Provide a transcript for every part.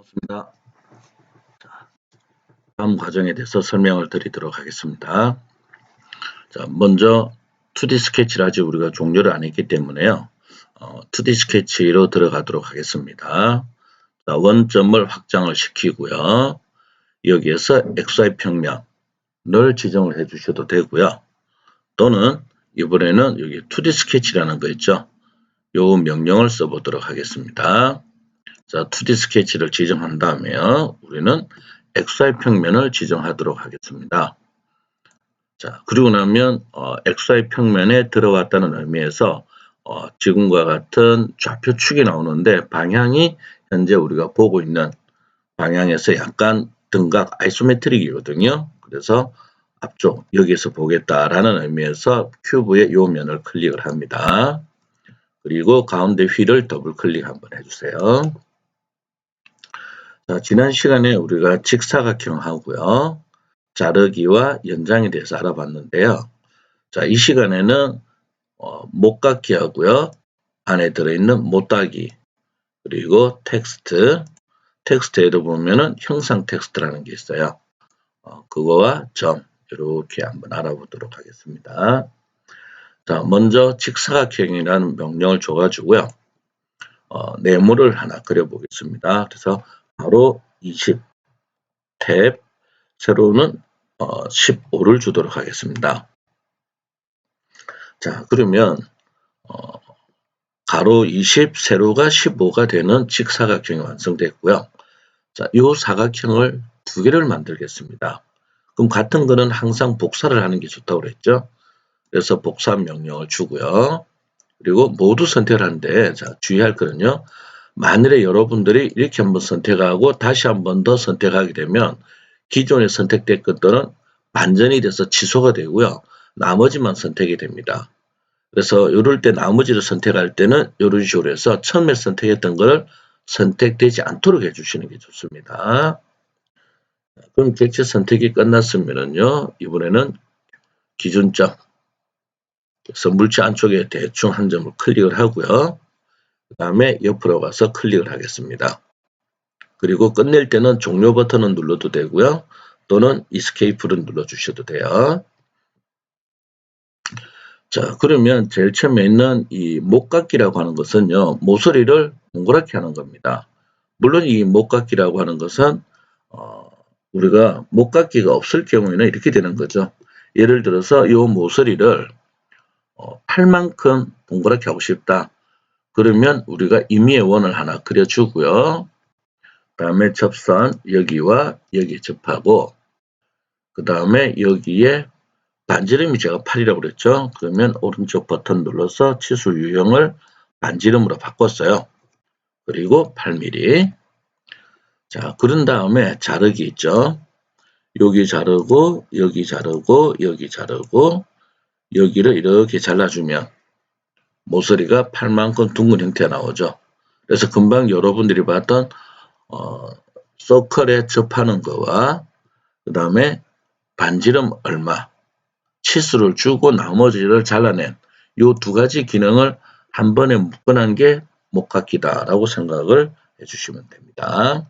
반갑습니다. 다음 과정에 대해서 설명을 드리도록 하겠습니다. 자, 먼저 2D 스케치를 아직 우리가 종료를 안 했기 때문에요. 2D 스케치로 들어가도록 하겠습니다. 자, 원점을 확장을 시키고요. 여기에서 XY 평면을 지정을 해 주셔도 되고요. 또는 이번에는 여기 2D 스케치라는 거 있죠. 요 명령을 써보도록 하겠습니다. 자, 2D 스케치를 지정한 다음에요. 우리는 XY 평면을 지정하도록 하겠습니다. 자, 그리고 나면 XY 평면에 들어왔다는 의미에서 지금과 같은 좌표축이 나오는데 방향이 현재 우리가 보고 있는 방향에서 약간 등각 아이소메트릭이거든요. 그래서 앞쪽 여기에서 보겠다라는 의미에서 큐브의 요 면을 클릭을 합니다. 그리고 가운데 휠을 더블 클릭 한번 해주세요. 자, 지난 시간에 우리가 직사각형 하고요. 자르기와 연장에 대해서 알아봤는데요. 자, 이 시간에는 못깎기 하고요. 안에 들어있는 못따기 그리고 텍스트에도 보면은 형상 텍스트라는 게 있어요. 그거와 점 이렇게 한번 알아보도록 하겠습니다. 자, 먼저 직사각형이라는 명령을 줘가지고요. 네모를 하나 그려보겠습니다. 그래서 바로 20 탭 세로는 15를 주도록 하겠습니다. 자, 그러면 가로 20, 세로가 15가 되는 직사각형이 완성됐고요. 자, 이 사각형을 두 개를 만들겠습니다. 그럼 같은 거는 항상 복사를 하는 게 좋다고 그랬죠. 그래서 복사 명령을 주고요. 그리고 모두 선택을 하는데 자, 주의할 거는요. 만일에 여러분들이 이렇게 한번 선택하고 다시 한번 더 선택하게 되면 기존에 선택된 것들은 반전이 돼서 취소가 되고요. 나머지만 선택이 됩니다. 그래서 이럴 때 나머지를 선택할 때는 이런 식으로 해서 처음에 선택했던 걸 선택되지 않도록 해주시는 게 좋습니다. 그럼 객체 선택이 끝났으면요. 이번에는 기준점. 그래서 물체 안쪽에 대충 한 점을 클릭을 하고요. 그 다음에 옆으로 가서 클릭을 하겠습니다. 그리고 끝낼 때는 종료 버튼을 눌러도 되고요. 또는 Escape를 눌러주셔도 돼요. 자, 그러면 제일 처음에 있는 이 목깎기라고 하는 것은요, 모서리를 동그랗게 하는 겁니다. 물론 이 목깎기라고 하는 것은, 우리가 목깎기가 없을 경우에는 이렇게 되는 거죠. 예를 들어서 이 모서리를 팔만큼 동그랗게 하고 싶다. 그러면 우리가 임의의 원을 하나 그려주고요. 그 다음에 접선 여기와 여기 접하고, 그 다음에 여기에 반지름이 제가 8이라고 그랬죠. 그러면 오른쪽 버튼 눌러서 치수 유형을 반지름으로 바꿨어요. 그리고 8mm. 자, 그런 다음에 자르기 있죠. 여기 자르고, 여기 자르고, 여기 자르고, 여기를 이렇게 잘라주면 모서리가 팔만큼 둥근 형태가 나오죠. 그래서 금방 여러분들이 봤던 서클에 접하는 거와 그 다음에 반지름 얼마 치수를 주고 나머지를 잘라낸 이 두 가지 기능을 한 번에 묶어놓은 게 목깎기다라고 생각을 해주시면 됩니다.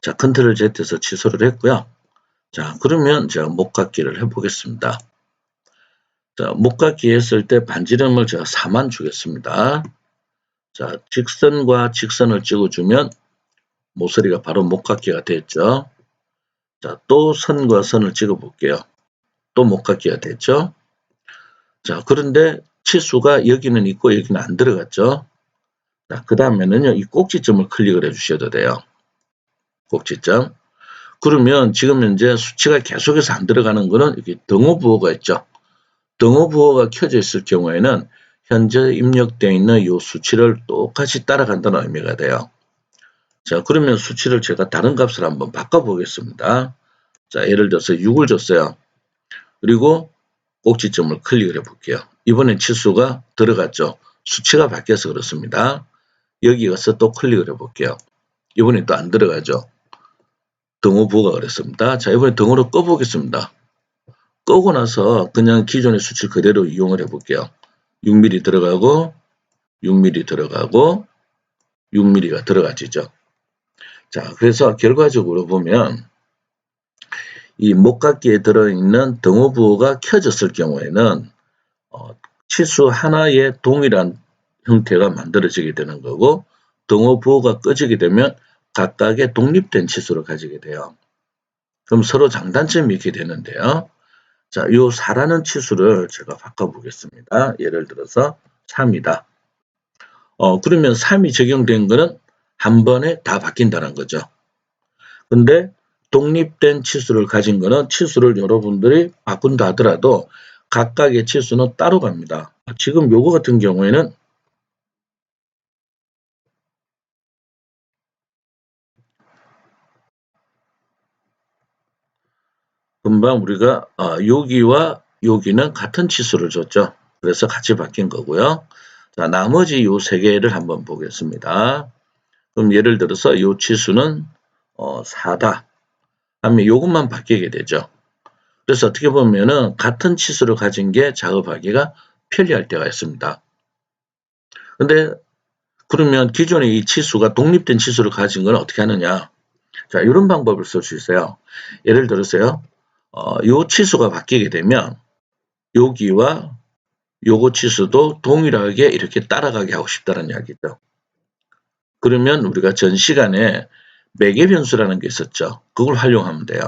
자, 컨트롤 Z에서 취소를 했고요. 자, 그러면 제가 목깎기를 해보겠습니다. 자, 목깎기 했을 때 반지름을 제가 4만 주겠습니다. 자, 직선과 직선을 찍어주면 모서리가 바로 목깎기가 됐죠. 자, 또 선과 선을 찍어 볼게요. 또 목깎기가 됐죠. 자, 그런데 치수가 여기는 있고 여기는 안 들어갔죠. 자, 그 다음에는요, 이 꼭지점을 클릭을 해 주셔도 돼요. 꼭지점. 그러면 지금 현재 수치가 계속해서 안 들어가는 거는 이렇게 등호 부호가 있죠. 등호 부호가 켜져 있을 경우에는 현재 입력되어 있는 이 수치를 똑같이 따라간다는 의미가 돼요. 자, 그러면 수치를 제가 다른 값을 한번 바꿔 보겠습니다. 자, 예를 들어서 6을 줬어요. 그리고 꼭지점을 클릭을 해 볼게요. 이번엔 치수가 들어갔죠. 수치가 바뀌어서 그렇습니다. 여기 가서 또 클릭을 해 볼게요. 이번엔 또 안 들어가죠. 등호 부호가 그랬습니다. 자, 이번에 등호를 꺼 보겠습니다. 끄고 나서 그냥 기존의 수치를 그대로 이용을 해 볼게요. 6mm 들어가고 6mm 들어가고 6mm가 들어가지죠. 자, 그래서 결과적으로 보면 이 목각기에 들어있는 등호부호가 켜졌을 경우에는 치수 하나의 동일한 형태가 만들어지게 되는 거고, 등호부호가 꺼지게 되면 각각의 독립된 치수를 가지게 돼요. 그럼 서로 장단점이 있게 되는데요. 자, 요 4라는 치수를 제가 바꿔보겠습니다. 예를 들어서 3이다. 그러면 3이 적용된 거는 한 번에 다 바뀐다는 거죠. 근데 독립된 치수를 가진 거는 치수를 여러분들이 바꾼다 하더라도 각각의 치수는 따로 갑니다. 지금 요거 같은 경우에는 금방 우리가 여기와 여기는 같은 치수를 줬죠. 그래서 같이 바뀐 거고요. 자, 나머지 요 세 개를 한번 보겠습니다. 그럼 예를 들어서 요 치수는 4다 하면 요것만 바뀌게 되죠. 그래서 어떻게 보면은 같은 치수를 가진 게 작업하기가 편리할 때가 있습니다. 근데 그러면 기존에 이 치수가 독립된 치수를 가진 건 어떻게 하느냐? 자, 이런 방법을 쓸 수 있어요. 예를 들어서요. 요 치수가 바뀌게 되면 여기와 요거 치수도 동일하게 이렇게 따라가게 하고 싶다는 이야기죠. 그러면 우리가 전 시간에 매개 변수라는 게 있었죠. 그걸 활용하면 돼요.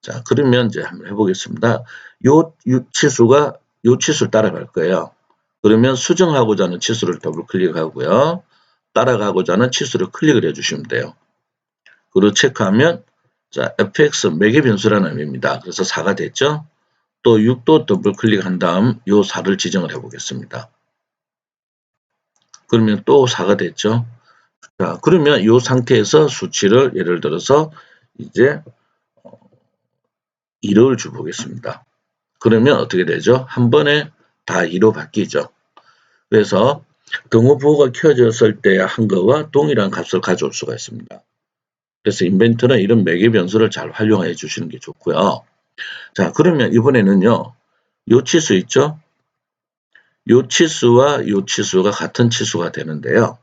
자, 그러면 이제 한번 해보겠습니다. 요 치수가 요 치수를 따라갈 거예요. 그러면 수정하고자 하는 치수를 더블 클릭하고요. 따라가고자 하는 치수를 클릭을 해주시면 돼요. 그리고 체크하면 자, fx 매개 변수라는 의미입니다. 그래서 4가 됐죠. 또 6도 더블 클릭한 다음 요 4를 지정을 해보겠습니다. 그러면 또 4가 됐죠. 자, 그러면 이 상태에서 수치를 예를 들어서 이제 2를 줘보겠습니다. 그러면 어떻게 되죠? 한 번에 다 2로 바뀌죠. 그래서 등호부호가 켜졌을 때 한 거와 동일한 값을 가져올 수가 있습니다. 그래서 인벤트는 이런 매개 변수를 잘 활용해 주시는 게 좋고요. 자, 그러면 이번에는요. 요 치수 있죠? 요 치수와 요 치수가 같은 치수가 되는데요.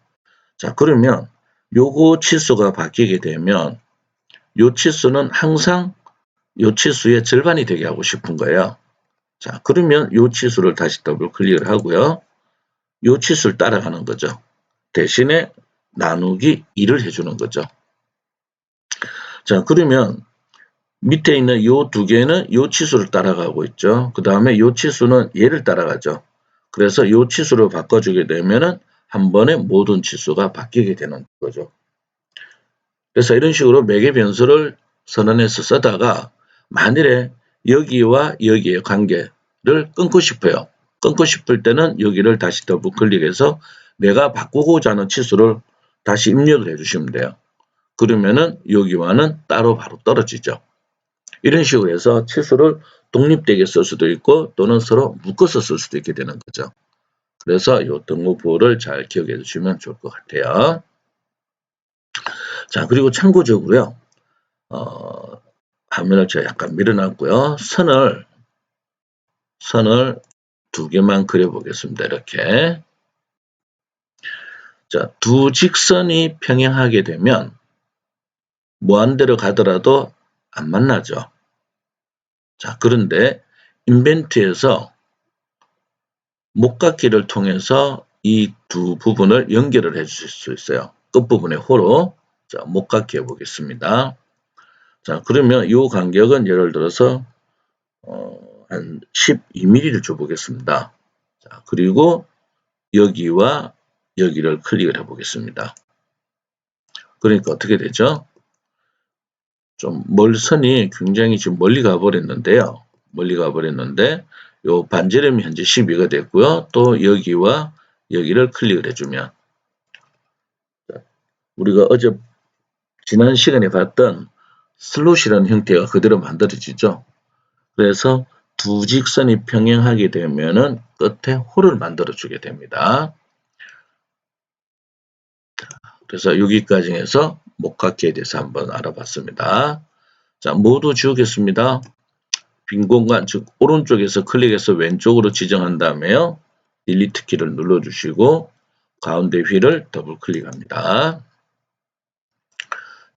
자, 그러면 요거 치수가 바뀌게 되면 요 치수는 항상 요 치수의 절반이 되게 하고 싶은 거예요. 자, 그러면 요 치수를 다시 더블 클릭을 하고요. 요 치수를 따라가는 거죠. 대신에 나누기 2를 해주는 거죠. 자, 그러면 밑에 있는 요 두 개는 요 치수를 따라가고 있죠. 그 다음에 요 치수는 얘를 따라가죠. 그래서 요 치수를 바꿔주게 되면은 한 번에 모든 치수가 바뀌게 되는 거죠. 그래서 이런 식으로 매개 변수를 선언해서 쓰다가 만일에 여기와 여기의 관계를 끊고 싶어요. 끊고 싶을 때는 여기를 다시 더블 클릭해서 내가 바꾸고자 하는 치수를 다시 입력을 해주시면 돼요. 그러면은 여기와는 따로 바로 떨어지죠. 이런 식으로 해서 치수를 독립되게 쓸 수도 있고 또는 서로 묶어서 쓸 수도 있게 되는 거죠. 그래서 이 등호부호를 잘 기억해 주시면 좋을 것 같아요. 자, 그리고 참고적으로요. 화면을 제가 약간 밀어놨고요. 선을 두 개만 그려보겠습니다. 이렇게. 자, 두 직선이 평행하게 되면 무한대로 가더라도 안 만나죠. 자, 그런데 인벤트에서 목각기를 통해서 이 두 부분을 연결을 해 주실 수 있어요. 끝부분의 호로. 자, 목각기 해보겠습니다. 자, 그러면 이 간격은 예를 들어서 한 12mm를 줘보겠습니다. 자, 그리고 여기와 여기를 클릭을 해보겠습니다. 그러니까 어떻게 되죠? 좀 멀선이 굉장히 지금 멀리 가버렸는데요. 멀리 가버렸는데 요 반지름이 현재 12가 됐고요. 또 여기와 여기를 클릭을 해주면 우리가 어제 지난 시간에 봤던 슬롯이라는 형태가 그대로 만들어지죠. 그래서 두 직선이 평행하게 되면은 끝에 홀을 만들어 주게 됩니다. 그래서 여기까지 해서 목각기에 대해서 한번 알아봤습니다. 자, 모두 지우겠습니다. 빈 공간, 즉 오른쪽에서 클릭해서 왼쪽으로 지정한 다음에요. 딜리트 키를 눌러주시고 가운데 휠을 더블 클릭합니다.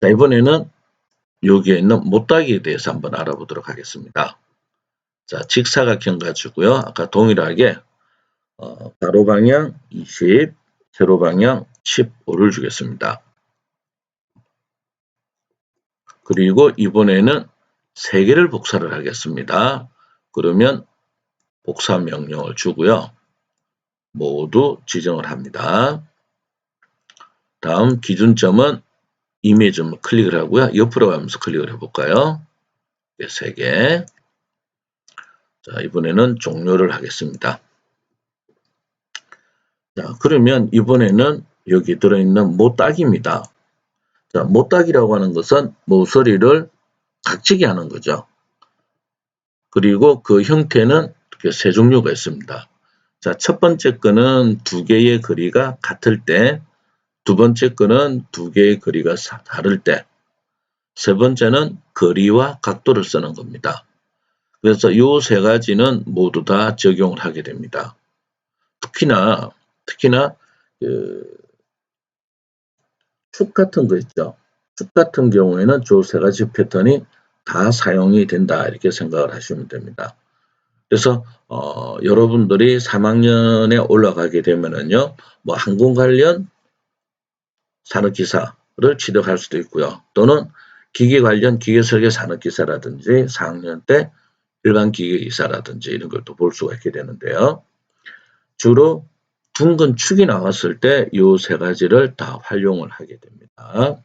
자, 이번에는 여기에 있는 못따기에 대해서 한번 알아보도록 하겠습니다. 자, 직사각형 가지고요. 아까 동일하게 가로 방향 20, 세로 방향 15를 주겠습니다. 그리고 이번에는 3개를 복사를 하겠습니다. 그러면 복사 명령을 주고요. 모두 지정을 합니다. 다음 기준점은 이미지점을 클릭을 하고요. 옆으로 가면서 클릭을 해볼까요? 3개. 자, 이번에는 종료를 하겠습니다. 자, 그러면 이번에는 여기 들어있는 못따기입니다. 자, 못따기라고 하는 것은 모서리를 각지게 하는 거죠. 그리고 그 형태는 이렇게 3종류가 있습니다. 자, 첫 번째 거는 2개의 거리가 같을 때, 두 번째 거는 2개의 거리가 다를 때, 세 번째는 거리와 각도를 쓰는 겁니다. 그래서 이 3가지는 모두 다 적용을 하게 됩니다. 특히나 축 같은 거 있죠. 축 같은 경우에는 저 3가지 패턴이 다 사용이 된다 이렇게 생각을 하시면 됩니다. 그래서 여러분들이 3학년에 올라가게 되면은요, 뭐 항공 관련 산업기사를 취득할 수도 있고요. 또는 기계 관련 기계설계 산업기사라든지 4학년 때 일반 기계이사라든지 이런 걸 또 볼 수가 있게 되는데요. 주로 둥근 축이 나왔을 때 이 3가지를 다 활용을 하게 됩니다.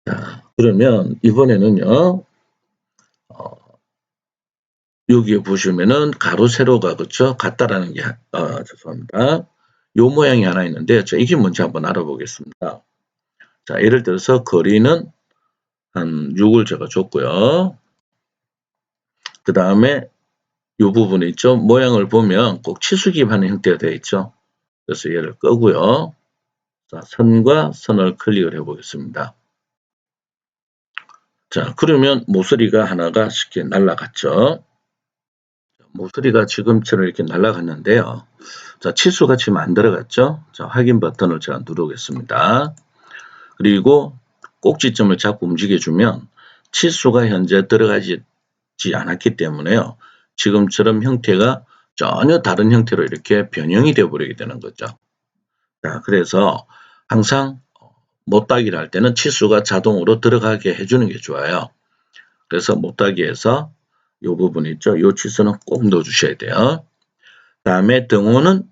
자, 그러면 이번에는요, 여기에 보시면은 가로 세로가 그렇죠? 같다라는 게 죄송합니다. 요 모양이 하나 있는데 이게 뭔지 한번 알아보겠습니다. 자, 예를 들어서 거리는 한 6을 제가 줬고요. 그 다음에 이 부분이 있죠. 모양을 보면 꼭 치수기입하는 형태가 되어 있죠. 그래서 얘를 끄고요. 자, 선과 선을 클릭을 해보겠습니다. 자, 그러면 모서리가 하나가 쉽게 날아갔죠. 모서리가 지금처럼 이렇게 날아갔는데요. 자, 치수가 지금 안 들어갔죠. 자, 확인 버튼을 제가 누르겠습니다. 그리고 꼭지점을 자꾸 움직여주면 치수가 현재 들어가지 않았기 때문에요. 지금처럼 형태가 전혀 다른 형태로 이렇게 변형이 되어 버리게 되는 거죠. 자, 그래서 항상 못따기를 할 때는 치수가 자동으로 들어가게 해주는 게 좋아요. 그래서 못따기에서 이 부분 있죠. 이 치수는 꼭 넣어주셔야 돼요. 다음에 등호는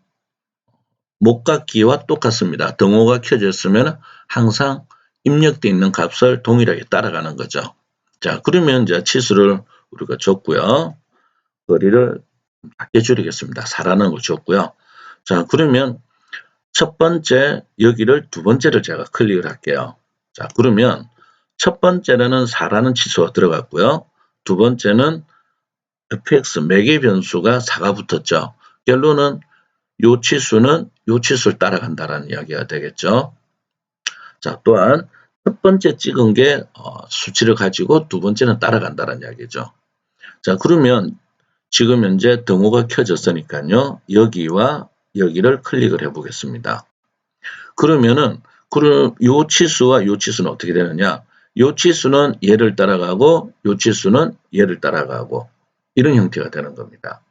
목각기와 똑같습니다. 등호가 켜져 있으면 항상 입력되어 있는 값을 동일하게 따라가는 거죠. 자, 그러면 이제 치수를 우리가 줬고요. 거리를 작게 줄이겠습니다. 4라는 걸 줬고요. 자, 그러면 첫 번째 여기를 두 번째를 제가 클릭을 할게요. 자, 그러면 첫 번째는 4라는 치수가 들어갔고요. 두 번째는 fx 매개 변수가 4가 붙었죠. 결론은 요 치수는 요 치수를 따라간다는 이야기가 되겠죠. 자, 또한 첫 번째 찍은 게 수치를 가지고 두 번째는 따라간다는 이야기죠. 자, 그러면 지금 현재 등호가 켜졌으니까요. 여기와 여기를 클릭을 해 보겠습니다. 그러면은 요 치수와 요 치수는 어떻게 되느냐? 요 치수는 얘를 따라가고 요 치수는 얘를 따라가고 이런 형태가 되는 겁니다.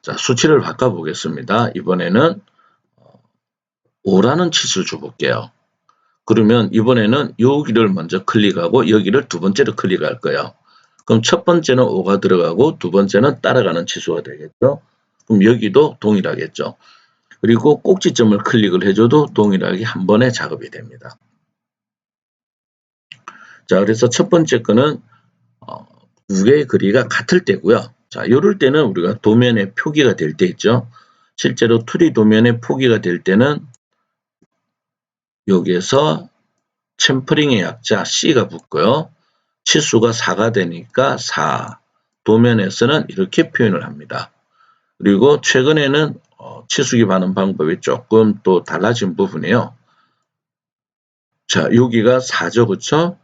자, 수치를 바꿔 보겠습니다. 이번에는 5라는 치수를 줘 볼게요. 그러면 이번에는 여기를 먼저 클릭하고 여기를 두 번째로 클릭할 거예요. 그럼 첫 번째는 5가 들어가고 두 번째는 따라가는 치수가 되겠죠. 그럼 여기도 동일하겠죠. 그리고 꼭지점을 클릭을 해줘도 동일하게 한 번에 작업이 됩니다. 자, 그래서 첫 번째 거는 두 개의 거리가 같을 때고요. 자, 이럴 때는 우리가 도면에 표기가 될 때 있죠. 실제로 2D 도면에 표기가 될 때는 여기에서 챔퍼링의 약자 C가 붙고요. 치수가 4가 되니까 4. 도면에서는 이렇게 표현을 합니다. 그리고 최근에는 치수기입하는 방법이 조금 또 달라진 부분이에요. 자, 여기가 4죠, 그쵸?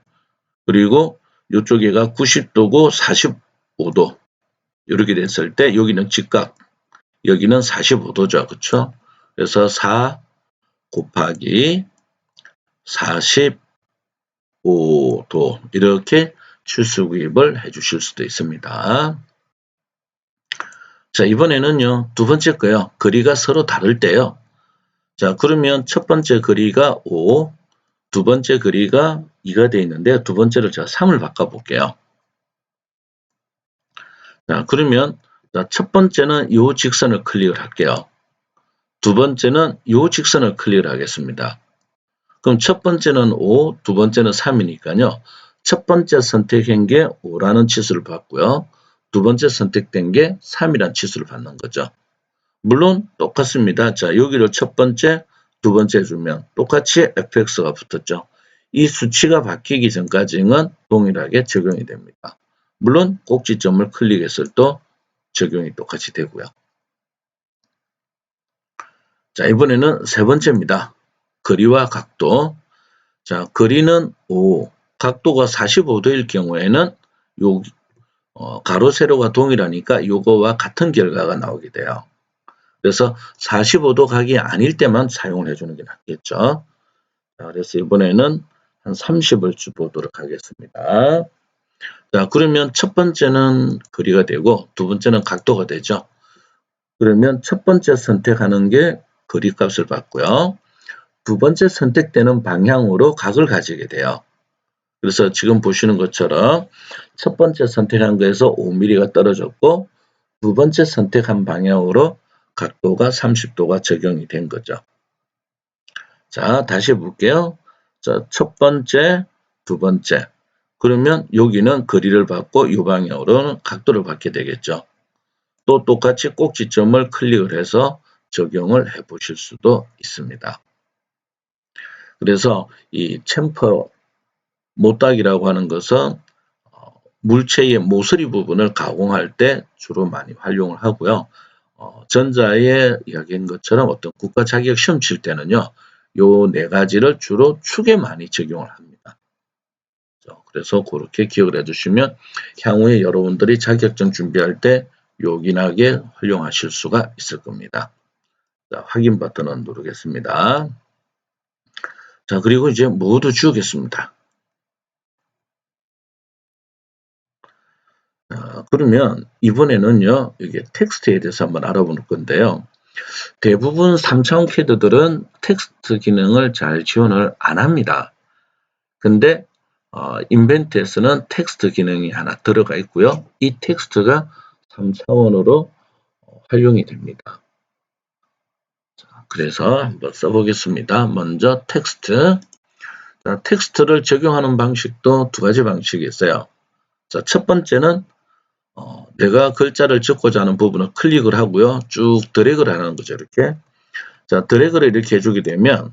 그리고 이쪽에가 90도고 45도. 이렇게 됐을 때 여기는 직각, 여기는 45도죠, 그쵸? 그래서 4 곱하기 45도 이렇게 출수구입을 해주실 수도 있습니다. 자, 이번에는요, 두 번째 거요. 거리가 서로 다를 때요. 자, 그러면 첫 번째 거리가 5, 두 번째 거리가 2가 되어 있는데 두 번째를 제가 3을 바꿔볼게요. 자, 그러면 첫 번째는 이 직선을 클릭을 할게요. 두 번째는 이 직선을 클릭을 하겠습니다. 그럼 첫 번째는 5, 두 번째는 3이니까요. 첫 번째 선택한 게 5라는 치수를 받고요. 두 번째 선택된 게 3이라는 치수를 받는 거죠. 물론 똑같습니다. 자, 여기를 첫 번째, 두 번째 주면 똑같이 fx가 붙었죠. 이 수치가 바뀌기 전까지는 동일하게 적용이 됩니다. 물론 꼭지점을 클릭했을 때 적용이 똑같이 되고요. 자, 이번에는 세 번째입니다. 거리와 각도. 자, 거리는 5, 각도가 45도일 경우에는 요 가로 세로가 동일하니까 요거와 같은 결과가 나오게 돼요. 그래서 45도 각이 아닐 때만 사용을 해주는 게 낫겠죠. 자, 그래서 이번에는 한 30을 주보도록 하겠습니다. 자, 그러면 첫 번째는 거리가 되고 두 번째는 각도가 되죠. 그러면 첫 번째 선택하는 게 거리 값을 받고요. 두 번째 선택되는 방향으로 각을 가지게 돼요. 그래서 지금 보시는 것처럼 첫 번째 선택한 거에서 5mm가 떨어졌고 두 번째 선택한 방향으로 각도가 30도가 적용이 된 거죠. 자, 다시 볼게요. 자, 첫 번째, 두 번째. 그러면 여기는 거리를 받고 이 방향으로는 각도를 받게 되겠죠. 또 똑같이 꼭지점을 클릭을 해서 적용을 해 보실 수도 있습니다. 그래서 이 챔퍼 못따기라고 하는 것은 물체의 모서리 부분을 가공할 때 주로 많이 활용을 하고요. 전자에 이야기한 것처럼 어떤 국가 자격 시험 칠 때는요. 요 네 가지를 주로 축에 많이 적용을 합니다. 그래서 그렇게 기억을 해두시면 향후에 여러분들이 자격증 준비할 때 요긴하게 활용하실 수가 있을 겁니다. 자, 확인 버튼을 누르겠습니다. 자, 그리고 이제 모두 지우겠습니다. 그러면 이번에는요, 이게 텍스트에 대해서 한번 알아볼 건데요. 대부분 3차원 CAD들은 텍스트 기능을 잘 지원을 안 합니다. 근데 인벤트에서는 텍스트 기능이 하나 들어가 있고요. 이 텍스트가 3차원으로 활용이 됩니다. 자, 그래서 한번 써보겠습니다. 먼저 텍스트. 자, 텍스트를 적용하는 방식도 두 가지 방식이 있어요. 자, 첫 번째는 내가 글자를 적고자 하는 부분을 클릭을 하고요. 쭉 드래그를 하는 거죠. 이렇게. 자, 드래그를 이렇게 해주게 되면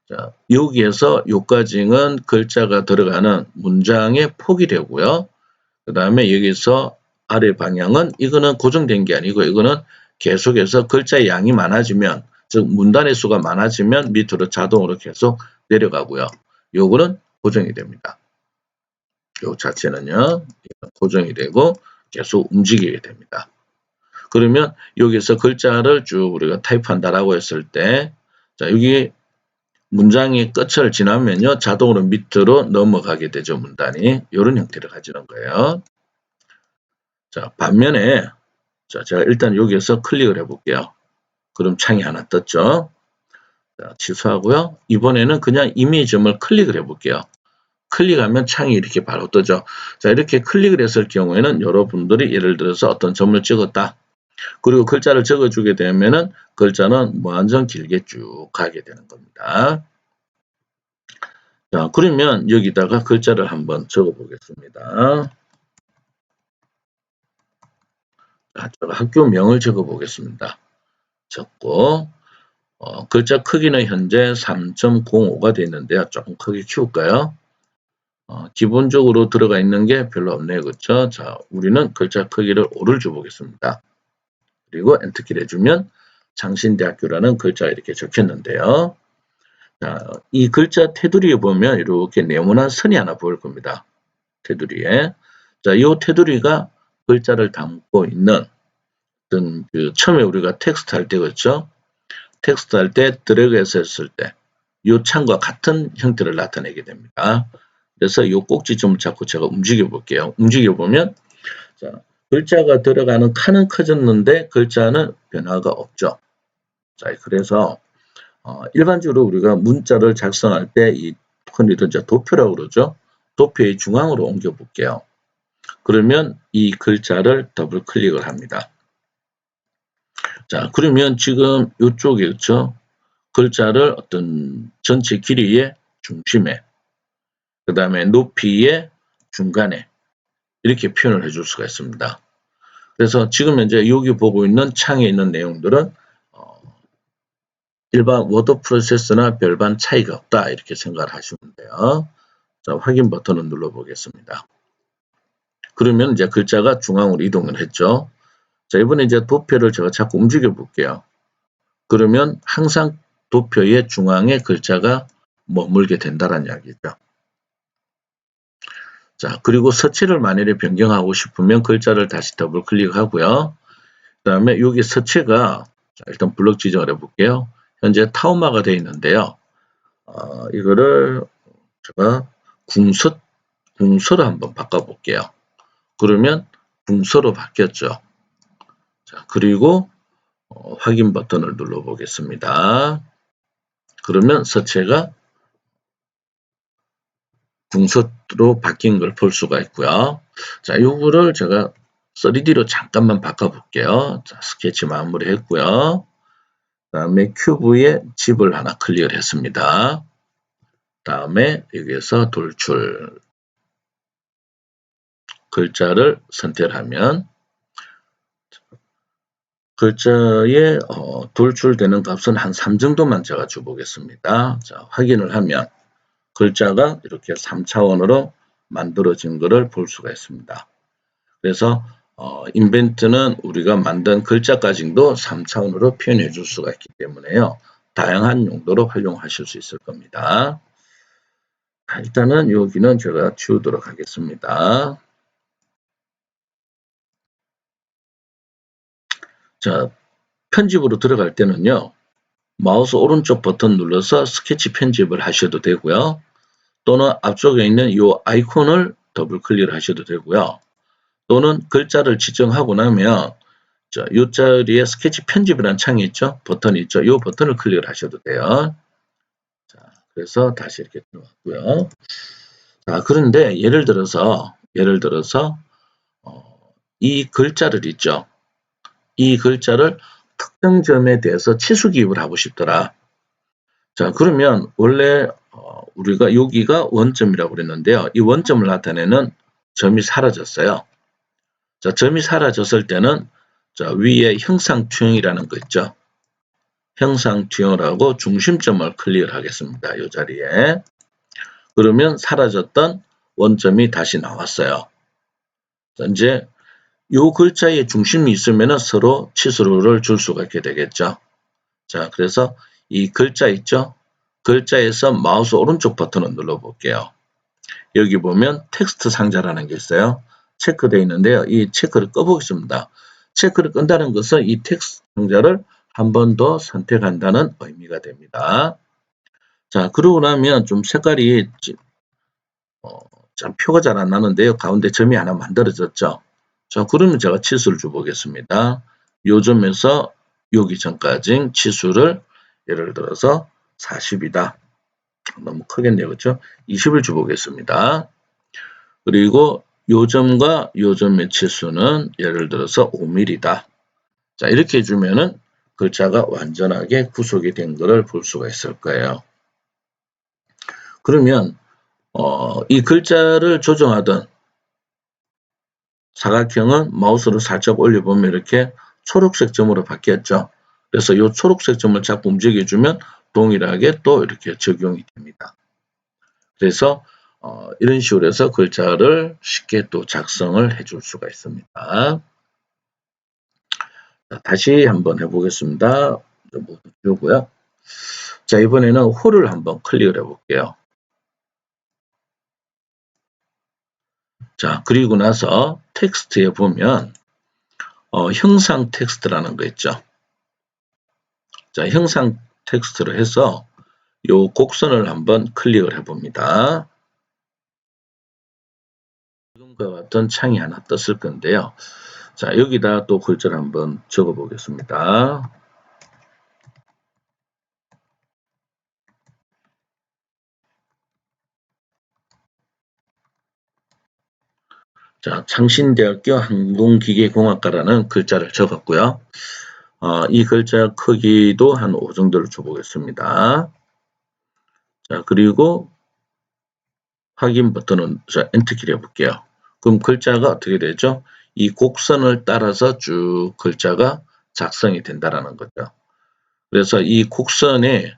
자, 여기에서 여기까지는 글자가 들어가는 문장의 폭이 되고요. 그 다음에 여기서 아래 방향은 이거는 고정된 게 아니고 이거는 계속해서 글자의 양이 많아지면 즉 문단의 수가 많아지면 밑으로 자동으로 계속 내려가고요. 요거는 고정이 됩니다. 요 자체는요. 고정이 되고 계속 움직이게 됩니다. 그러면 여기서 글자를 쭉 우리가 타입한다라고 했을 때 자, 여기 문장의 끝을 지나면요. 자동으로 밑으로 넘어가게 되죠. 문단이. 이런 형태를 가지는 거예요. 자, 반면에 자, 제가 일단 여기에서 클릭을 해볼게요. 그럼 창이 하나 떴죠. 자, 취소하고요. 이번에는 그냥 이미지점을 클릭을 해볼게요. 클릭하면 창이 이렇게 바로 뜨죠. 자, 이렇게 클릭을 했을 경우에는 여러분들이 예를 들어서 어떤 점을 찍었다. 그리고 글자를 적어주게 되면은 글자는 완전 길게 쭉 가게 되는 겁니다. 자, 그러면 여기다가 글자를 한번 적어 보겠습니다. 자, 제가 학교명을 적어 보겠습니다. 적고 글자 크기는 현재 3.05가 되어 있는데요. 조금 크게 키울까요? 기본적으로 들어가 있는 게 별로 없네요. 그렇죠? 자, 우리는 글자 크기를 5를 줘보겠습니다. 그리고 엔터키를 해주면 장신대학교라는 글자가 이렇게 적혔는데요. 자, 이 글자 테두리에 보면 이렇게 네모난 선이 하나 보일 겁니다. 테두리에. 자, 이 테두리가 글자를 담고 있는 어떤 처음에 우리가 텍스트 할 때 그렇죠? 텍스트 할 때 드래그해서 했을 때 요 창과 같은 형태를 나타내게 됩니다. 그래서 요 꼭지점을 잡고 제가 움직여 볼게요. 움직여 보면 자, 글자가 들어가는 칸은 커졌는데 글자는 변화가 없죠. 자, 그래서 일반적으로 우리가 문자를 작성할 때 이 흔히들 이제 도표라고 그러죠. 도표의 중앙으로 옮겨 볼게요. 그러면 이 글자를 더블 클릭을 합니다. 자, 그러면 지금 이쪽에 그렇죠? 글자를 어떤 전체 길이의 중심에, 그 다음에 높이의 중간에 이렇게 표현을 해줄 수가 있습니다. 그래서 지금 현재 여기 보고 있는 창에 있는 내용들은 일반 워드 프로세서나 별반 차이가 없다 이렇게 생각을 하시면 돼요. 자, 확인 버튼을 눌러 보겠습니다. 그러면 이제 글자가 중앙으로 이동을 했죠. 자, 이번에 이제 도표를 제가 자꾸 움직여 볼게요. 그러면 항상 도표의 중앙에 글자가 머물게 된다는 이야기죠. 자, 그리고 서체를 만일에 변경하고 싶으면 글자를 다시 더블 클릭하고요. 그 다음에 여기 서체가 일단 블럭 지정을 해볼게요. 현재 타우마가 되어 있는데요. 이거를 제가 궁서로 한번 바꿔볼게요. 그러면 궁서로 바뀌었죠. 자, 그리고 확인 버튼을 눌러보겠습니다. 그러면 서체가 궁서로 바뀐 걸 볼 수가 있고요. 자, 요거를 제가 3D로 잠깐만 바꿔볼게요. 자, 스케치 마무리 했고요. 그 다음에 큐브에 집을 하나 클릭을 했습니다. 다음에 여기에서 돌출 글자를 선택하면 글자에 돌출되는 값은 한 3 정도만 제가 줘보겠습니다. 자, 확인을 하면 글자가 이렇게 3차원으로 만들어진 것을 볼 수가 있습니다. 그래서 인벤트는 우리가 만든 글자까지도 3차원으로 표현해 줄 수가 있기 때문에요. 다양한 용도로 활용하실 수 있을 겁니다. 일단은 여기는 제가 지우도록 하겠습니다. 자, 편집으로 들어갈 때는요. 마우스 오른쪽 버튼 눌러서 스케치 편집을 하셔도 되고요. 또는 앞쪽에 있는 이 아이콘을 더블 클릭을 하셔도 되고요. 또는 글자를 지정하고 나면 이 자리에 스케치 편집이라는 창이 있죠. 버튼이 있죠. 이 버튼을 클릭을 하셔도 돼요. 자, 그래서 다시 이렇게 들어왔고요. 자, 그런데 예를 들어서 이 글자를 있죠. 이 글자를 특정 점에 대해서 치수 기입을 하고 싶더라. 자, 그러면 원래 우리가 여기가 원점이라고 그랬는데요. 이 원점을 나타내는 점이 사라졌어요. 자, 점이 사라졌을 때는 자, 위에 형상 투영이라는 거 있죠. 형상 투영을 하고 중심점을 클릭을 하겠습니다. 이 자리에. 그러면 사라졌던 원점이 다시 나왔어요. 자, 이제 이 글자의 중심이 있으면 서로 치수를 줄 수가 있게 되겠죠. 자, 그래서 이 글자 있죠? 글자에서 마우스 오른쪽 버튼을 눌러볼게요. 여기 보면 텍스트 상자라는 게 있어요. 체크되어 있는데요. 이 체크를 꺼보겠습니다. 체크를 끈다는 것은 이 텍스트 상자를 한 번 더 선택한다는 의미가 됩니다. 자, 그러고 나면 좀 색깔이 좀 표가 잘 안 나는데요. 가운데 점이 하나 만들어졌죠. 자, 그러면 제가 치수를 줘보겠습니다. 요 점에서 여기 전까지 치수를 예를 들어서 40이다. 너무 크겠네요. 그렇죠? 20을 줘보겠습니다. 그리고 요 점과 요 점의 치수는 예를 들어서 5mm다. 자, 이렇게 해주면은 글자가 완전하게 구속이 된 것을 볼 수가 있을 거예요. 그러면 이 글자를 조정하던 사각형은 마우스를 살짝 올려보면 이렇게 초록색 점으로 바뀌었죠. 그래서 이 초록색 점을 자꾸 움직여주면 동일하게 또 이렇게 적용이 됩니다. 그래서 이런 식으로 해서 글자를 쉽게 또 작성을 해줄 수가 있습니다. 자, 다시 한번 해보겠습니다. 모두 지우고요. 자, 이번에는 홀을 한번 클릭을 해볼게요. 자, 그리고 나서 텍스트에 보면 형상 텍스트라는 거 있죠. 자, 형상 텍스트를 해서 요 곡선을 한번 클릭을 해봅니다. 지금과 같은 창이 하나 떴을 건데요. 자, 여기다 또 글자를 한번 적어 보겠습니다. 자, 창신대학교 항공기계공학과라는 글자를 적었고요. 이 글자 크기도 한 5 정도를 줘보겠습니다. 자, 그리고 확인 버튼은 엔터키를 해볼게요. 그럼 글자가 어떻게 되죠? 이 곡선을 따라서 쭉 글자가 작성이 된다라는 거죠. 그래서 이 곡선이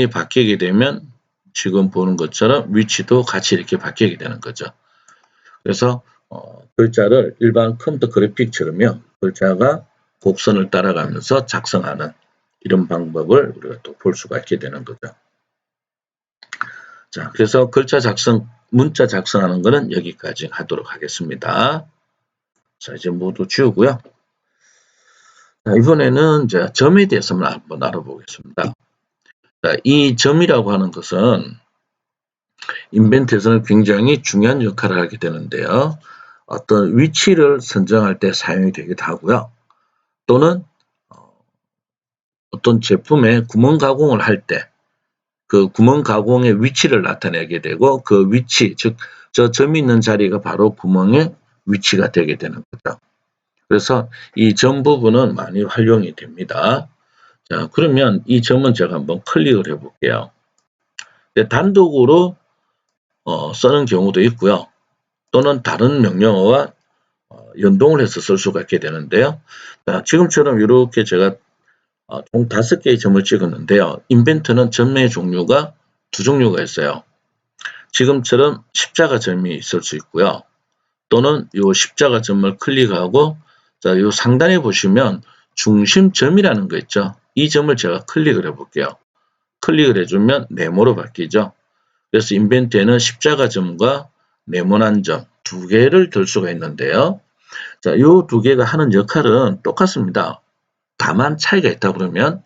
바뀌게 되면 지금 보는 것처럼 위치도 같이 이렇게 바뀌게 되는 거죠. 그래서 글자를 일반 컴퓨터 그래픽처럼요. 글자가 곡선을 따라가면서 작성하는 이런 방법을 우리가 또 볼 수가 있게 되는 거죠. 자, 그래서 문자 작성하는 거는 여기까지 하도록 하겠습니다. 자, 이제 모두 지우고요. 자, 이번에는 이제 점에 대해서만 한번 알아보겠습니다. 자, 이 점이라고 하는 것은 인벤트에서는 굉장히 중요한 역할을 하게 되는데요. 어떤 위치를 선정할 때 사용이 되기도 하고요. 또는 어떤 제품의 구멍 가공을 할 때 그 구멍 가공의 위치를 나타내게 되고 그 위치, 즉 저 점이 있는 자리가 바로 구멍의 위치가 되게 되는 거죠. 그래서 이 점 부분은 많이 활용이 됩니다. 자, 그러면 이 점은 제가 한번 클릭을 해볼게요. 단독으로 쓰는 경우도 있고요. 또는 다른 명령어와 연동을 해서 쓸 수가 있게 되는데요. 자, 지금처럼 이렇게 제가 총 5개의 점을 찍었는데요. 인벤트는 점의 종류가 2종류가 있어요. 지금처럼 십자가 점이 있을 수 있고요. 또는 이 십자가 점을 클릭하고 자, 요 상단에 보시면 중심점이라는 거 있죠. 이 점을 제가 클릭을 해볼게요. 클릭을 해주면 네모로 바뀌죠. 그래서 인벤트에는 십자가 점과 네모난 점 2개를 들 수가 있는데요. 자, 요 2개가 하는 역할은 똑같습니다. 다만 차이가 있다 그러면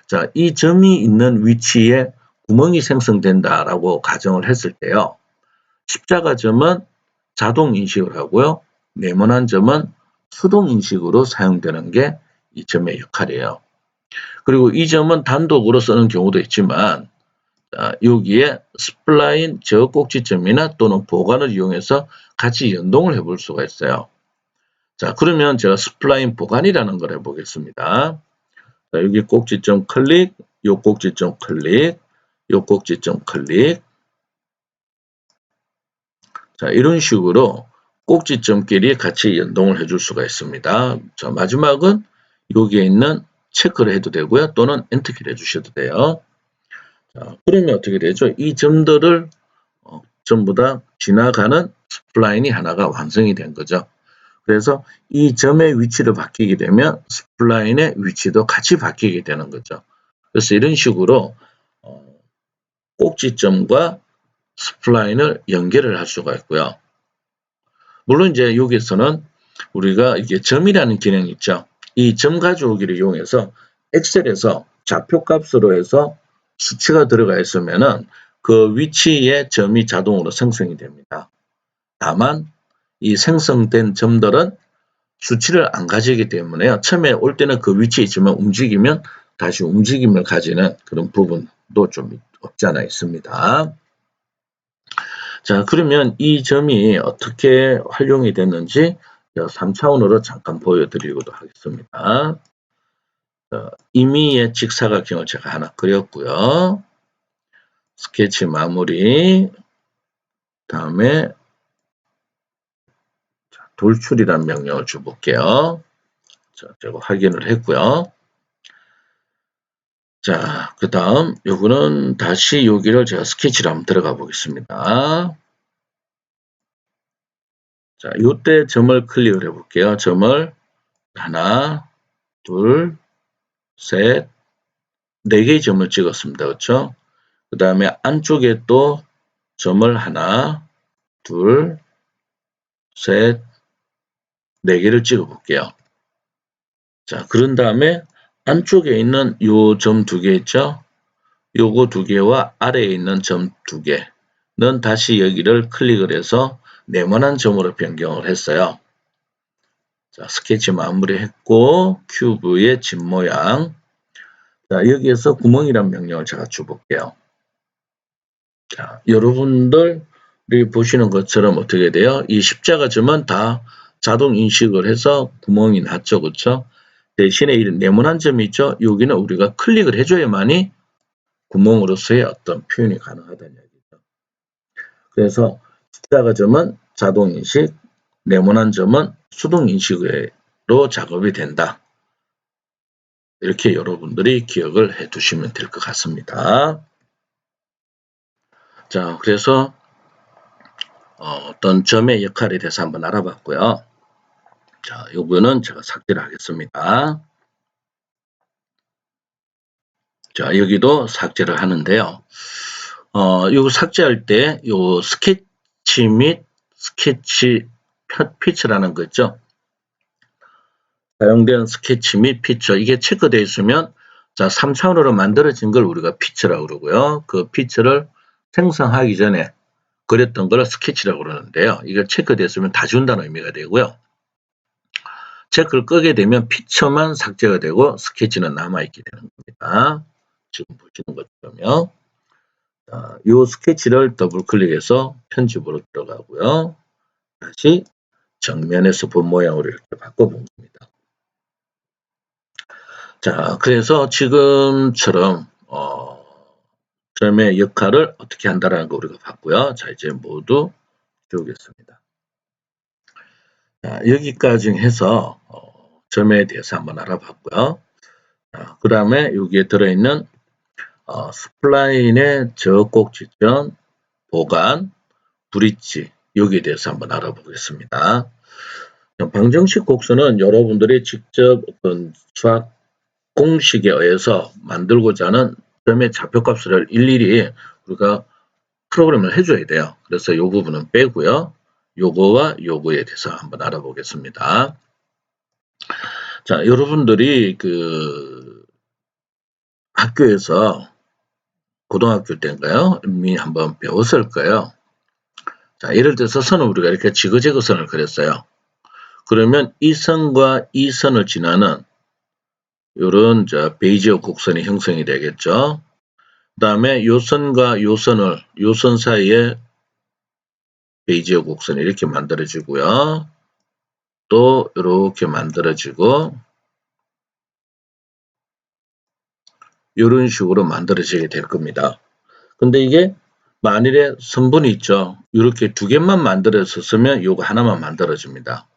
자, 이 점이 있는 위치에 구멍이 생성된다라고 가정을 했을 때요. 십자가 점은 자동 인식을 하고요. 네모난 점은 수동 인식으로 사용되는 게 이 점의 역할이에요. 그리고 이 점은 단독으로 쓰는 경우도 있지만 여기에 스플라인 저 꼭지점이나 또는 보관을 이용해서 같이 연동을 해볼 수가 있어요. 자, 그러면 제가 스플라인 보관이라는 걸 해보겠습니다. 자, 여기 꼭지점 클릭, 요 꼭지점 클릭, 요 꼭지점 클릭. 자, 이런 식으로 꼭지점끼리 같이 연동을 해줄 수가 있습니다. 자, 마지막은 여기에 있는 체크를 해도 되고요. 또는 엔터키를 해주셔도 돼요. 자, 그러면 어떻게 되죠? 이 점들을 전부 다 지나가는 스플라인이 하나가 완성이 된 거죠. 그래서 이 점의 위치를 바뀌게 되면 스플라인의 위치도 같이 바뀌게 되는 거죠. 그래서 이런 식으로 꼭지점과 스플라인을 연결을 할 수가 있고요. 물론 이제 여기서는 우리가 이게 점이라는 기능이 있죠. 이 점 가져오기를 이용해서 엑셀에서 좌표값으로 해서 수치가 들어가 있으면은 그 위치에 점이 자동으로 생성이 됩니다. 다만 이 생성된 점들은 수치를 안 가지기 때문에요. 처음에 올 때는 그 위치에 있지만 움직이면 다시 움직임을 가지는 그런 부분도 좀 없지 않아 있습니다. 자, 그러면 이 점이 어떻게 활용이 됐는지 3차원으로 잠깐 보여드리고도 하겠습니다. 임의의 직사각형을 제가 하나 그렸고요. 스케치 마무리, 다음에 돌출이라는 명령을 줘볼게요. 자, 제가 확인을 했고요. 자, 그 다음 요거는 다시 여기를 제가 스케치를 한번 들어가 보겠습니다. 자, 요때 점을 클릭을 해볼게요. 점을 하나, 둘, 셋, 4개의 점을 찍었습니다. 그렇죠? 그 다음에 안쪽에 또 점을 하나, 둘, 셋, 4개를 찍어 볼게요. 자, 그런 다음에 안쪽에 있는 요 점 2개 있죠? 요거 두 개와 아래에 있는 점 두 개는 다시 여기를 클릭을 해서 네모난 점으로 변경을 했어요. 자, 스케치 마무리했고 큐브의 집 모양. 자, 여기에서 구멍이란 명령을 제가 줘볼게요. 자, 여러분들이 보시는 것처럼 어떻게 돼요? 이 십자가 점은 다 자동 인식을 해서 구멍이 났죠. 그렇죠? 대신에 이 네모난 점이 있죠. 여기는 우리가 클릭을 해줘야만이 구멍으로서의 어떤 표현이 가능하다는 얘기죠. 그래서 십자가 점은 자동 인식, 네모난 점은 수동 인식으로 작업이 된다. 이렇게 여러분들이 기억을 해 두시면 될 것 같습니다. 자, 그래서 어떤 점의 역할에 대해서 한번 알아봤고요. 자, 요거는 제가 삭제를 하겠습니다. 자, 여기도 삭제를 하는데요. 요거 삭제할 때 요 스케치 및 스케치 피처라는 거 있죠. 사용된 스케치 및 피처 이게 체크되어 있으면 자 3차원으로 만들어진 걸 우리가 피처라고 그러고요. 그 피처를 생성하기 전에 그렸던 걸 스케치라고 그러는데요. 이걸 체크됐으면 다 준다는 의미가 되고요. 체크를 끄게 되면 피처만 삭제가 되고 스케치는 남아있게 되는 겁니다. 지금 보시는 것처럼요. 자, 이 스케치를 더블 클릭해서 편집으로 들어가고요. 다시 정면에서 본 모양으로 이렇게 바꿔본 겁니다. 자, 그래서 지금처럼 점의 역할을 어떻게 한다라는 거 우리가 봤고요. 자, 이제 모두 지우겠습니다. 자, 여기까지 해서 점에 대해서 한번 알아봤고요. 그 다음에 여기에 들어있는 스플라인의 저꼭지점, 보관, 브릿지 여기에 대해서 한번 알아보겠습니다. 방정식 곡선은 여러분들이 직접 어떤 수학 공식에 의해서 만들고자 하는 점의 좌표값을 일일이 우리가 프로그램을 해줘야 돼요. 그래서 이 부분은 빼고요. 요거와 요거에 대해서 한번 알아보겠습니다. 자, 여러분들이 그 학교에서 고등학교 때인가요? 이미 한번 배웠을 거예요. 자, 예를 들어서 선을 우리가 이렇게 지그재그 선을 그렸어요. 그러면 이 선과 이 선을 지나는 요런 베이지어 곡선이 형성이 되겠죠. 그 다음에 요 선과 요 선을 요 선 사이에 베이지어 곡선이 이렇게 만들어지고요. 또 이렇게 만들어지고 이런 식으로 만들어지게 될 겁니다. 근데 이게 만일에 선분이 있죠. 이렇게 두 개만 만들어서 쓰면 요거 하나만 만들어집니다.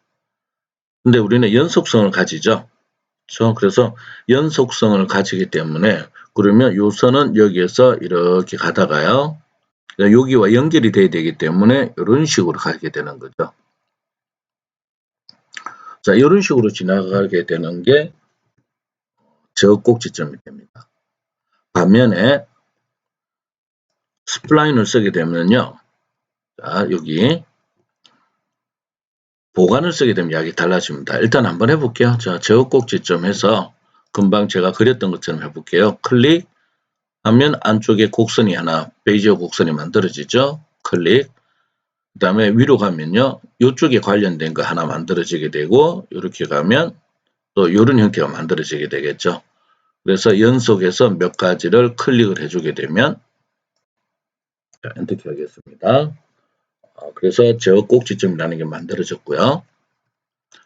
근데 우리는 연속성을 가지죠. 그래서 연속성을 가지기 때문에 그러면 요 선은 여기에서 이렇게 가다가요. 여기와 연결이 돼야 되기 때문에 이런 식으로 가게 되는 거죠. 자, 이런 식으로 지나가게 되는 게 저꼭지점이 됩니다. 반면에 스플라인을 쓰게 되면요. 자, 여기 보관을 쓰게 되면 약이 달라집니다. 일단 한번 해볼게요. 자, 저꼭지점 해서 금방 제가 그렸던 것처럼 해볼게요. 클릭하면 안쪽에 곡선이 하나, 베이지어 곡선이 만들어지죠. 클릭. 그 다음에 위로 가면요. 이쪽에 관련된 거 하나 만들어지게 되고 이렇게 가면 또 이런 형태가 만들어지게 되겠죠. 그래서 연속해서 몇 가지를 클릭을 해주게 되면 자, 엔터키 하겠습니다. 그래서 저 꼭지점이라는 게 만들어졌고요.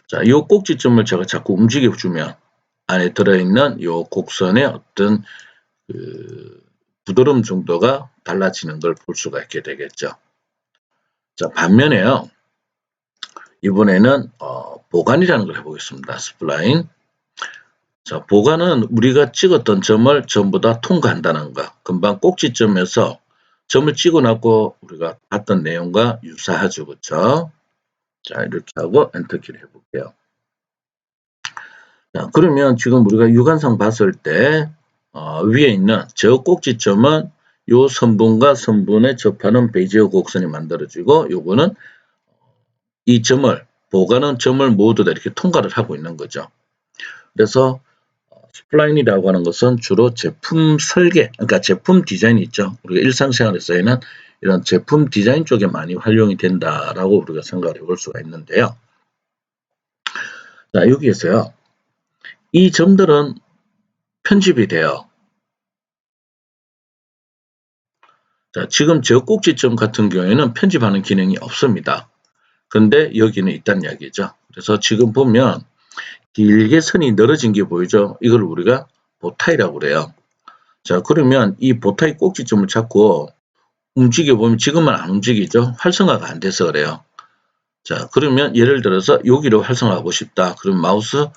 자, 이 꼭지점을 제가 자꾸 움직여주면 안에 들어있는 이 곡선의 어떤 부드러움 정도가 달라지는 걸 볼 수가 있게 되겠죠. 자, 반면에요. 이번에는 보관이라는 걸 해보겠습니다. 스플라인. 자, 보관은 우리가 찍었던 점을 전부 다 통과한다는 거. 금방 꼭지점에서 점을 찍어놨고 우리가 봤던 내용과 유사하죠. 그렇죠? 자, 이렇게 하고 엔터키를 해볼게요. 자, 그러면 지금 우리가 육안상 봤을 때 위에 있는 저 꼭지점은 요 선분과 선분에 접하는 베이지어 곡선이 만들어지고 요거는 이 점을 보관은 점을 모두 다 이렇게 통과를 하고 있는 거죠. 그래서 스플라인이라고 하는 것은 주로 제품 설계, 그러니까 제품 디자인이 있죠. 우리가 일상생활에서는 이런 제품 디자인 쪽에 많이 활용이 된다라고 우리가 생각을 해볼 수가 있는데요. 자, 여기에서요. 이 점들은 편집이 돼요. 자, 지금 저 꼭지점 같은 경우에는 편집하는 기능이 없습니다. 근데 여기는 있다는 이야기죠. 그래서 지금 보면 길게 선이 늘어진 게 보이죠? 이걸 우리가 보타이라고 그래요. 자, 그러면 이 보타이 꼭지점을 잡고 움직여보면 지금은 안 움직이죠? 활성화가 안 돼서 그래요. 자, 그러면 예를 들어서 여기로 활성화하고 싶다. 그럼 마우스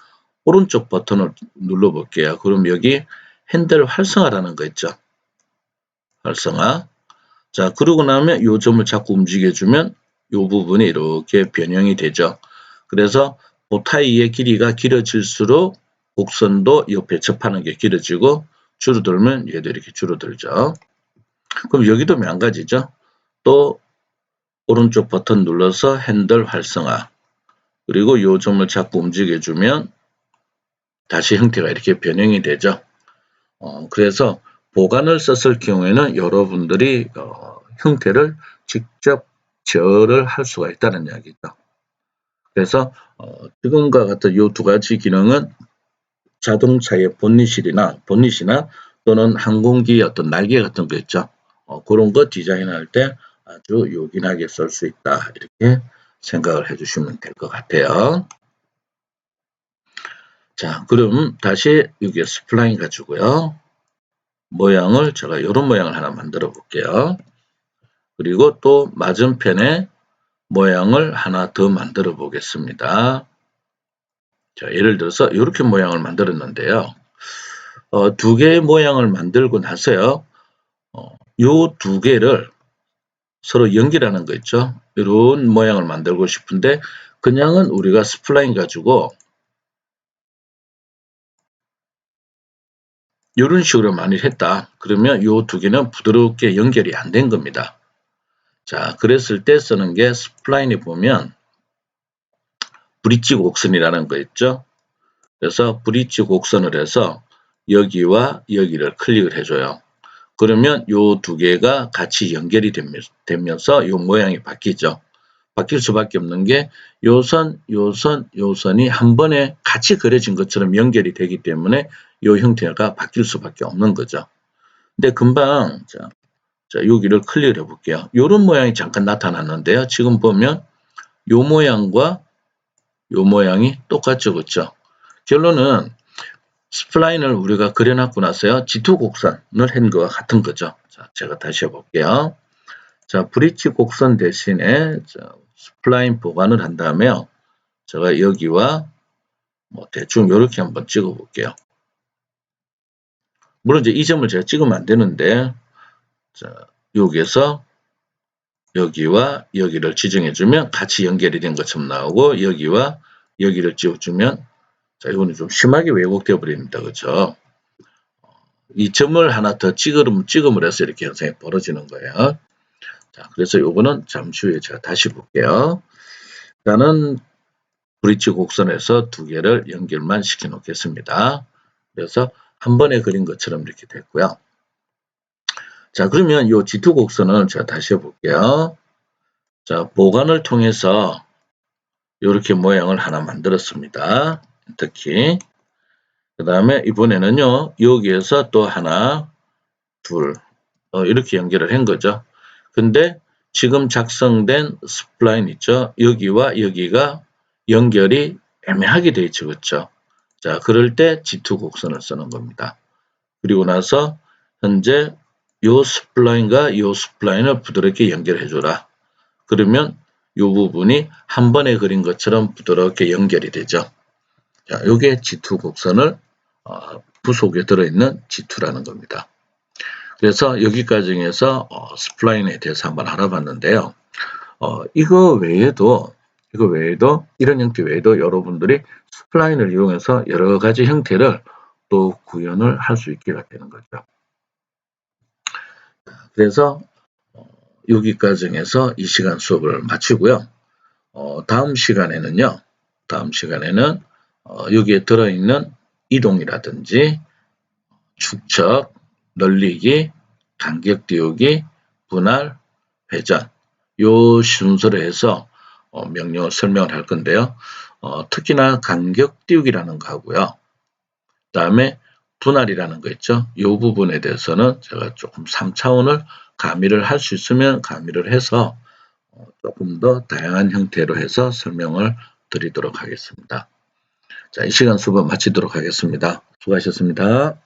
오른쪽 버튼을 눌러볼게요. 그럼 여기 핸들 활성화라는 거 있죠? 활성화. 자, 그러고 나면 이 점을 자꾸 움직여주면 이 부분이 이렇게 변형이 되죠. 그래서 보타이의 길이가 길어질수록 곡선도 옆에 접하는 게 길어지고 줄어들면 얘도 이렇게 줄어들죠. 그럼 여기도 마찬가지죠. 또 오른쪽 버튼 눌러서 핸들 활성화. 그리고 이 점을 자꾸 움직여주면 다시 형태가 이렇게 변형이 되죠. 그래서 보관을 썼을 경우에는 여러분들이 형태를 직접 제어를 할 수가 있다는 이야기죠. 그래서 지금과 같은 이 두 가지 기능은 자동차의 본닛이나 또는 항공기의 어떤 날개 같은 거 있죠. 그런 거 디자인할 때 아주 요긴하게 쓸 수 있다. 이렇게 생각을 해주시면 될 것 같아요. 자, 그럼 다시 여기 스플라인 가지고요. 모양을 제가 이런 모양을 하나 만들어 볼게요. 그리고 또 맞은편에 모양을 하나 더 만들어 보겠습니다. 자, 예를 들어서 이렇게 모양을 만들었는데요. 두 개의 모양을 만들고 나서요. 요 두 개를 서로 연결하는 거 있죠. 이런 모양을 만들고 싶은데 그냥은 우리가 스플라인 가지고 이런 식으로 많이 했다. 그러면 이 두 개는 부드럽게 연결이 안 된 겁니다. 자, 그랬을 때 쓰는 게 스플라인에 보면 브릿지 곡선이라는 거 있죠. 그래서 브릿지 곡선을 해서 여기와 여기를 클릭을 해줘요. 그러면 이 두 개가 같이 연결이 되면서 이 모양이 바뀌죠. 바뀔 수밖에 없는 게 요 선, 요 선, 요 선이 한 번에 같이 그려진 것처럼 연결이 되기 때문에 이 형태가 바뀔 수밖에 없는 거죠. 근데 금방 자 여기를 클릭을 해볼게요. 이런 모양이 잠깐 나타났는데요. 지금 보면 요 모양과 요 모양이 똑같죠, 그렇죠? 결론은 스플라인을 우리가 그려놨고 나서요. G2 곡선을 한 거와 같은 거죠. 자, 제가 다시 해볼게요. 자, 브릿지 곡선 대신에 스플라인 보관을 한 다음에요. 제가 여기와 뭐 대충 이렇게 한번 찍어 볼게요. 물론 이제 이 점을 제가 찍으면 안 되는데, 자, 여기에서 여기와 여기를 지정해주면 같이 연결이 된 것처럼 나오고, 여기와 여기를 찍어주면, 자, 이거는 좀 심하게 왜곡되어 버립니다. 그렇죠? 이 점을 하나 더 찍음을 해서 이렇게 현상이 벌어지는 거예요. 자, 그래서 요거는 잠시 후에 제가 다시 볼게요. 일단은 브릿지 곡선에서 두 개를 연결만 시켜 놓겠습니다. 그래서 한 번에 그린 것처럼 이렇게 됐고요. 자, 그러면 이 G2 곡선을 제가 다시 해볼게요. 자, 보관을 통해서 이렇게 모양을 하나 만들었습니다. 특히 그 다음에 이번에는요, 여기에서 또 하나, 둘, 이렇게 연결을 한 거죠. 근데 지금 작성된 스플라인 있죠? 여기와 여기가 연결이 애매하게 되어 있죠. 그렇죠? 자, 그럴 때 G2 곡선을 쓰는 겁니다. 그리고 나서 현재 요 스플라인과 요 스플라인을 부드럽게 연결해 줘라. 그러면 요 부분이 한 번에 그린 것처럼 부드럽게 연결이 되죠. 자, 요게 G2 곡선을 부속에 들어있는 G2라는 겁니다. 그래서 여기까지 해서 스플라인에 대해서 한번 알아봤는데요. 이거 외에도 이런 형태 외에도 여러분들이 스플라인을 이용해서 여러 가지 형태를 또 구현을 할 수 있게 되는 거죠. 그래서 여기까지 해서 이 시간 수업을 마치고요. 다음 시간에는 여기에 들어있는 이동이라든지 축적, 늘리기, 간격 띄우기, 분할, 회전 요 순서로 해서 명령어 설명을 할 건데요. 특히나 간격 띄우기라는 거 하고요. 그 다음에 분할이라는 거 있죠. 이 부분에 대해서는 제가 조금 3차원을 가미를 할 수 있으면 가미를 해서 조금 더 다양한 형태로 해서 설명을 드리도록 하겠습니다. 자, 이 시간 수업 마치도록 하겠습니다. 수고하셨습니다.